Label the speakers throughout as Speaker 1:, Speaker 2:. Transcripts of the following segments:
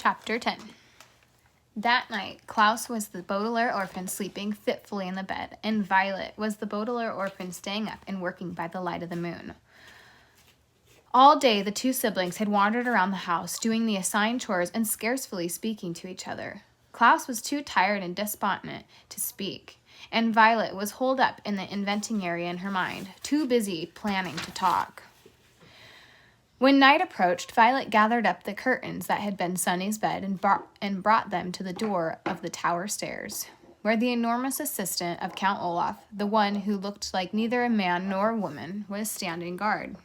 Speaker 1: Chapter 10. That night, Klaus was the Baudelaire orphan sleeping fitfully in the bed, and Violet was the Baudelaire orphan staying up and working by the light of the moon. All day, the two siblings had wandered around the house, doing the assigned chores and scarcely speaking to each other. Klaus was too tired and despondent to speak, and Violet was holed up in the inventing area in her mind, too busy planning to talk. When night approached, Violet gathered up the curtains that had been Sunny's bed and brought them to the door of the tower stairs, where the enormous assistant of Count Olaf, the one who looked like neither a man nor a woman, was standing guard.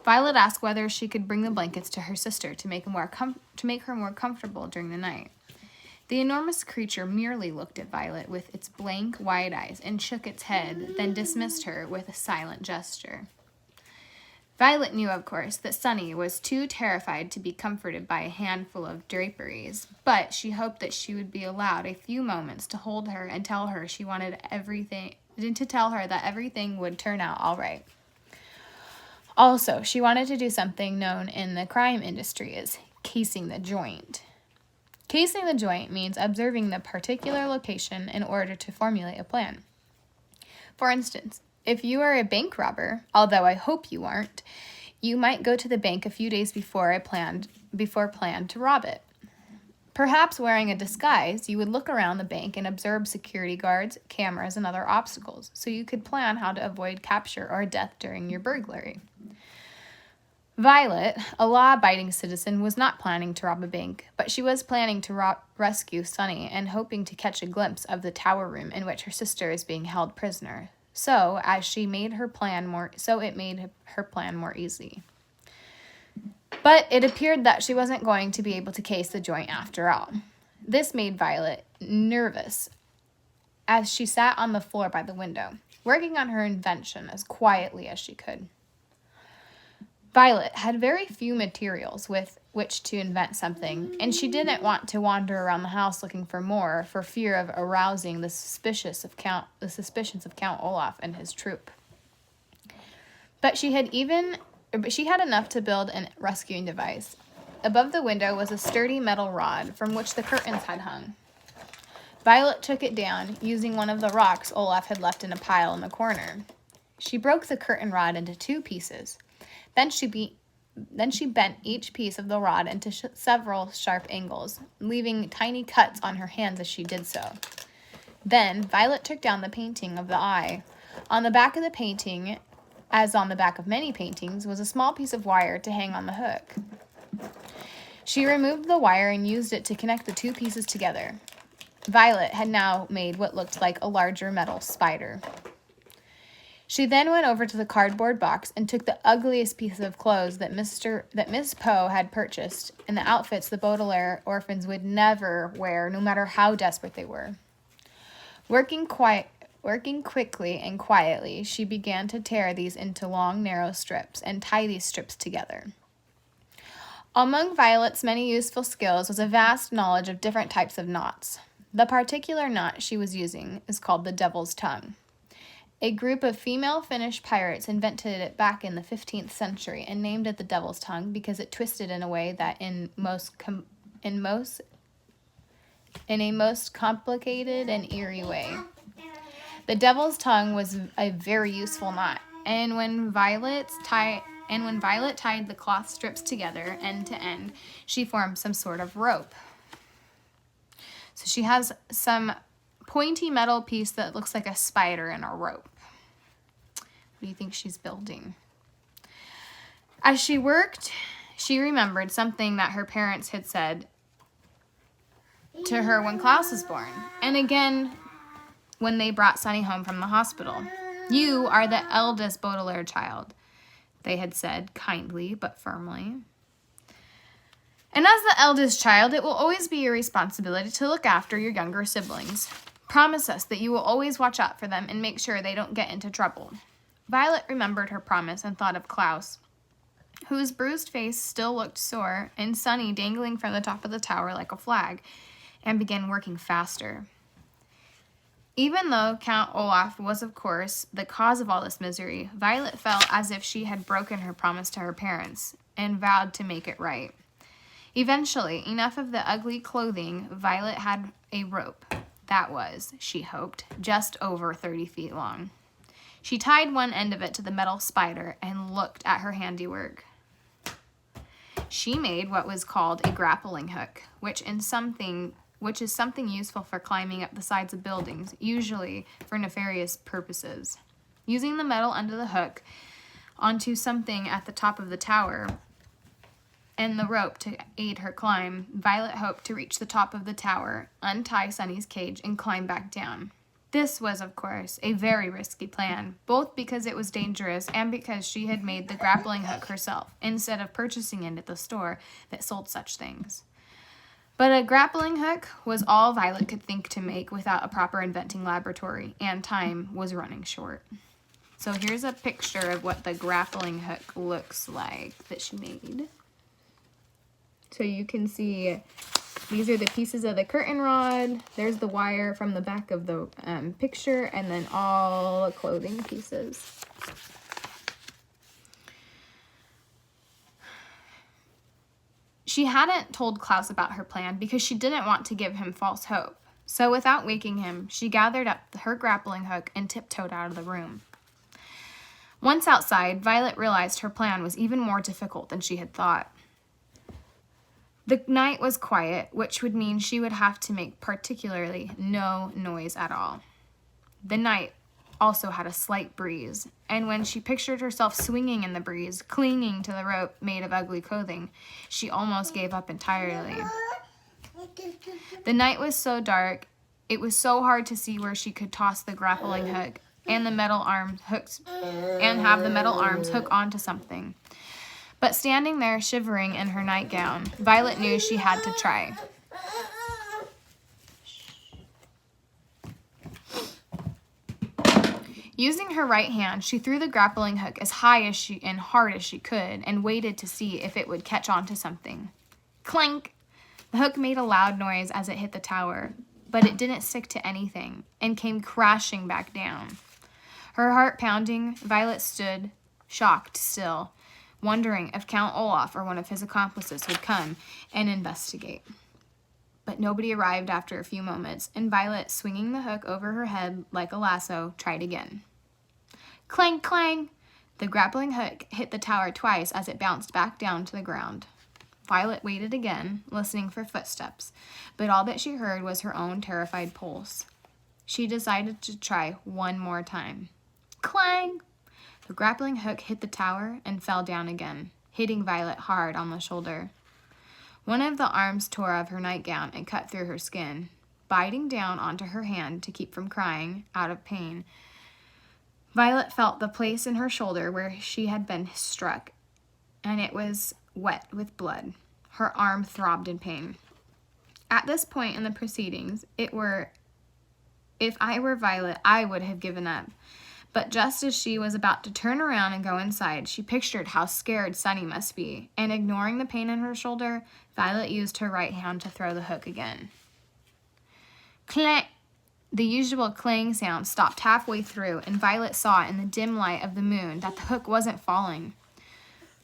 Speaker 1: Violet asked whether she could bring the blankets to her sister to make her more comfortable during the night. The enormous creature merely looked at Violet with its blank, wide eyes and shook its head, then dismissed her with a silent gesture. Violet knew, of course, that Sunny was too terrified to be comforted by a handful of draperies, but she hoped that she would be allowed a few moments to hold her and tell her that everything would turn out all right. Also, she wanted to do something known in the crime industry as casing the joint. Casing the joint means observing the particular location in order to formulate a plan. For instance, if you are a bank robber, although I hope you aren't, you might go to the bank a few days before plan to rob it. Perhaps wearing a disguise, you would look around the bank and observe security guards, cameras, and other obstacles, so you could plan how to avoid capture or death during your burglary. Violet, a law-abiding citizen, was not planning to rob a bank, but she was planning to rescue Sunny and hoping to catch a glimpse of the tower room in which her sister is being held prisoner. So it made her plan more easy. But it appeared that she wasn't going to be able to case the joint after all. This made Violet nervous as she sat on the floor by the window, working on her invention as quietly as she could. Violet had very few materials with which to invent something, and she didn't want to wander around the house looking for more for fear of arousing the suspicions of Count Olaf and his troop. But she had enough to build a rescuing device. Above the window was a sturdy metal rod from which the curtains had hung. Violet took it down, using one of the rocks Olaf had left in a pile in the corner. She broke the curtain rod into 2 pieces. Then she bent each piece of the rod into several sharp angles, leaving tiny cuts on her hands as she did so. Then Violet took down the painting of the eye. On the back of the painting, as on the back of many paintings, was a small piece of wire to hang on the hook. She removed the wire and used it to connect the 2 pieces together. Violet had now made what looked like a larger metal spider. She then went over to the cardboard box and took the ugliest piece of clothes that Miss Poe had purchased, and the outfits the Baudelaire orphans would never wear, no matter how desperate they were. Working quickly and quietly, she began to tear these into long, narrow strips and tie these strips together. Among Violet's many useful skills was a vast knowledge of different types of knots. The particular knot she was using is called the Devil's Tongue. A group of female Finnish pirates invented it back in the 15th century and named it the Devil's Tongue because it twisted in a way that in a most complicated and eerie way. The Devil's Tongue was a very useful knot, and when Violet tied the cloth strips together end to end, she formed some sort of rope. So she has some pointy metal piece that looks like a spider and a rope. What do you think she's building? As she worked, she remembered something that her parents had said to her when Klaus was born, and again when they brought Sunny home from the hospital. "You are the eldest Baudelaire child," they had said kindly but firmly. "And as the eldest child, it will always be your responsibility to look after your younger siblings. Promise us that you will always watch out for them and make sure they don't get into trouble." Violet remembered her promise and thought of Klaus, whose bruised face still looked sore, and Sunny dangling from the top of the tower like a flag, and began working faster. Even though Count Olaf was, of course, the cause of all this misery, Violet felt as if she had broken her promise to her parents and vowed to make it right. Eventually, enough of the ugly clothing, Violet had a rope that was, she hoped, just over 30 feet long. She tied one end of it to the metal spider and looked at her handiwork. She made what was called a grappling hook, which is something useful for climbing up the sides of buildings, usually for nefarious purposes. Using the metal end of the hook onto something at the top of the tower and the rope to aid her climb, Violet hoped to reach the top of the tower, untie Sunny's cage, and climb back down. This was, of course, a very risky plan, both because it was dangerous and because she had made the grappling hook herself, instead of purchasing it at the store that sold such things. But a grappling hook was all Violet could think to make without a proper inventing laboratory, and time was running short. So here's a picture of what the grappling hook looks like that she made. So you can see these are the pieces of the curtain rod. There's the wire from the back of the picture, and then all the clothing pieces. She hadn't told Klaus about her plan because she didn't want to give him false hope. So without waking him, she gathered up her grappling hook and tiptoed out of the room. Once outside, Violet realized her plan was even more difficult than she had thought. The night was quiet, which would mean she would have to make particularly no noise at all. The night also had a slight breeze, and when she pictured herself swinging in the breeze, clinging to the rope made of ugly clothing, she almost gave up entirely. The night was so dark, it was so hard to see where she could toss the grappling hook and the metal arms hooks and have the metal arms hook onto something. But standing there shivering in her nightgown, Violet knew she had to try. Using her right hand, she threw the grappling hook as high as and hard as she could and waited to see if it would catch onto something. Clink! The hook made a loud noise as it hit the tower, but it didn't stick to anything and came crashing back down. Her heart pounding, Violet stood, shocked still, wondering if Count Olaf or one of his accomplices would come and investigate. But nobody arrived after a few moments, and Violet, swinging the hook over her head like a lasso, tried again. Clang, clang! The grappling hook hit the tower twice as it bounced back down to the ground. Violet waited again, listening for footsteps, but all that she heard was her own terrified pulse. She decided to try one more time. Clang! The grappling hook hit the tower and fell down again, hitting Violet hard on the shoulder. One of the arms tore of her nightgown and cut through her skin, biting down onto her hand to keep from crying out of pain. Violet felt the place in her shoulder where she had been struck, and it was wet with blood. Her arm throbbed in pain. At this point in the proceedings, if I were Violet, I would have given up. But just as she was about to turn around and go inside, she pictured how scared Sunny must be, and ignoring the pain in her shoulder, Violet used her right hand to throw the hook again. Clang! The usual clang sound stopped halfway through, and Violet saw in the dim light of the moon that the hook wasn't falling.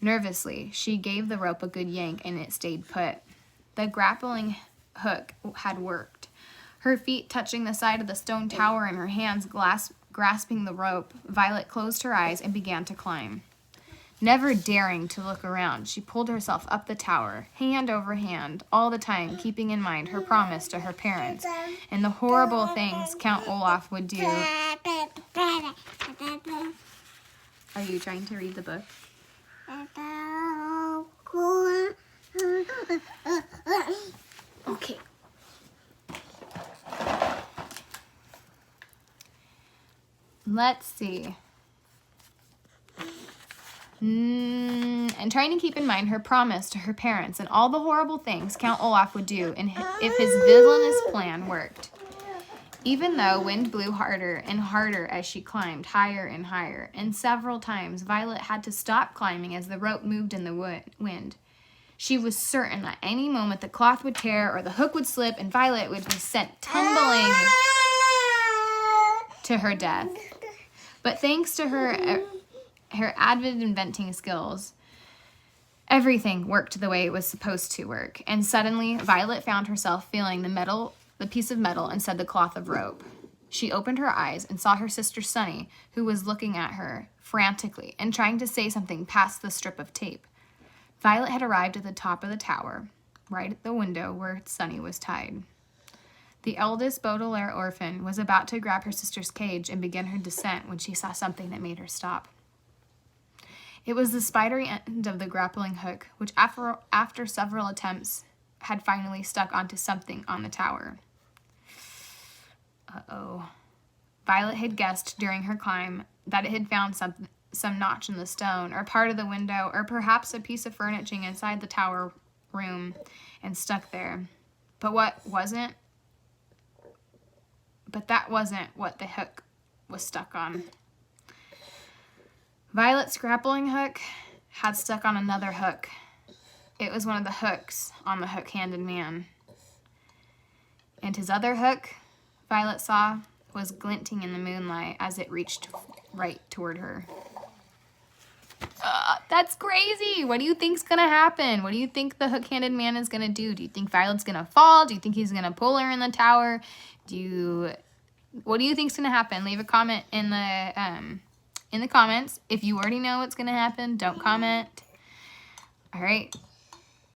Speaker 1: Nervously, she gave the rope a good yank, and it stayed put. The grappling hook had worked. Her feet touching the side of the stone tower and her hands grasping the rope, Violet closed her eyes and began to climb. Never daring to look around, she pulled herself up the tower, hand over hand, all the time keeping in mind her promise to her parents and the horrible things Count Olaf would do. Are you trying to read the book? Okay. Let's see. And trying to keep in mind her promise to her parents and all the horrible things Count Olaf would do if his villainous plan worked. Even though wind blew harder and harder as she climbed higher and higher, and several times Violet had to stop climbing as the rope moved in the wind. She was certain at any moment the cloth would tear or the hook would slip and Violet would be sent tumbling to her death. But thanks to her avid inventing skills, Everything worked the way it was supposed to work, and suddenly Violet found herself feeling the piece of metal instead the cloth of rope. She opened her eyes and saw her sister Sunny, who was looking at her frantically and trying to say something past the strip of tape. Violet had arrived at the top of the tower, right at the window where Sunny was tied. The eldest Baudelaire orphan was about to grab her sister's cage and begin her descent when she saw something that made her stop. It was the spidery end of the grappling hook, which after several attempts had finally stuck onto something on the tower. Uh-oh. Violet had guessed during her climb that it had found some notch in the stone, or part of the window, or perhaps a piece of furniture inside the tower room and stuck there. But that wasn't what the hook was stuck on. Violet's grappling hook had stuck on another hook. It was one of the hooks on the hook-handed man. And his other hook, Violet saw, was glinting in the moonlight as it reached right toward her. That's crazy. What do you think's going to happen? What do you think the hook-handed man is going to do? Do you think Violet's going to fall? Do you think he's going to pull her in the tower? What do you think's going to happen? Leave a comment in the comments. If you already know what's going to happen, don't comment. All right.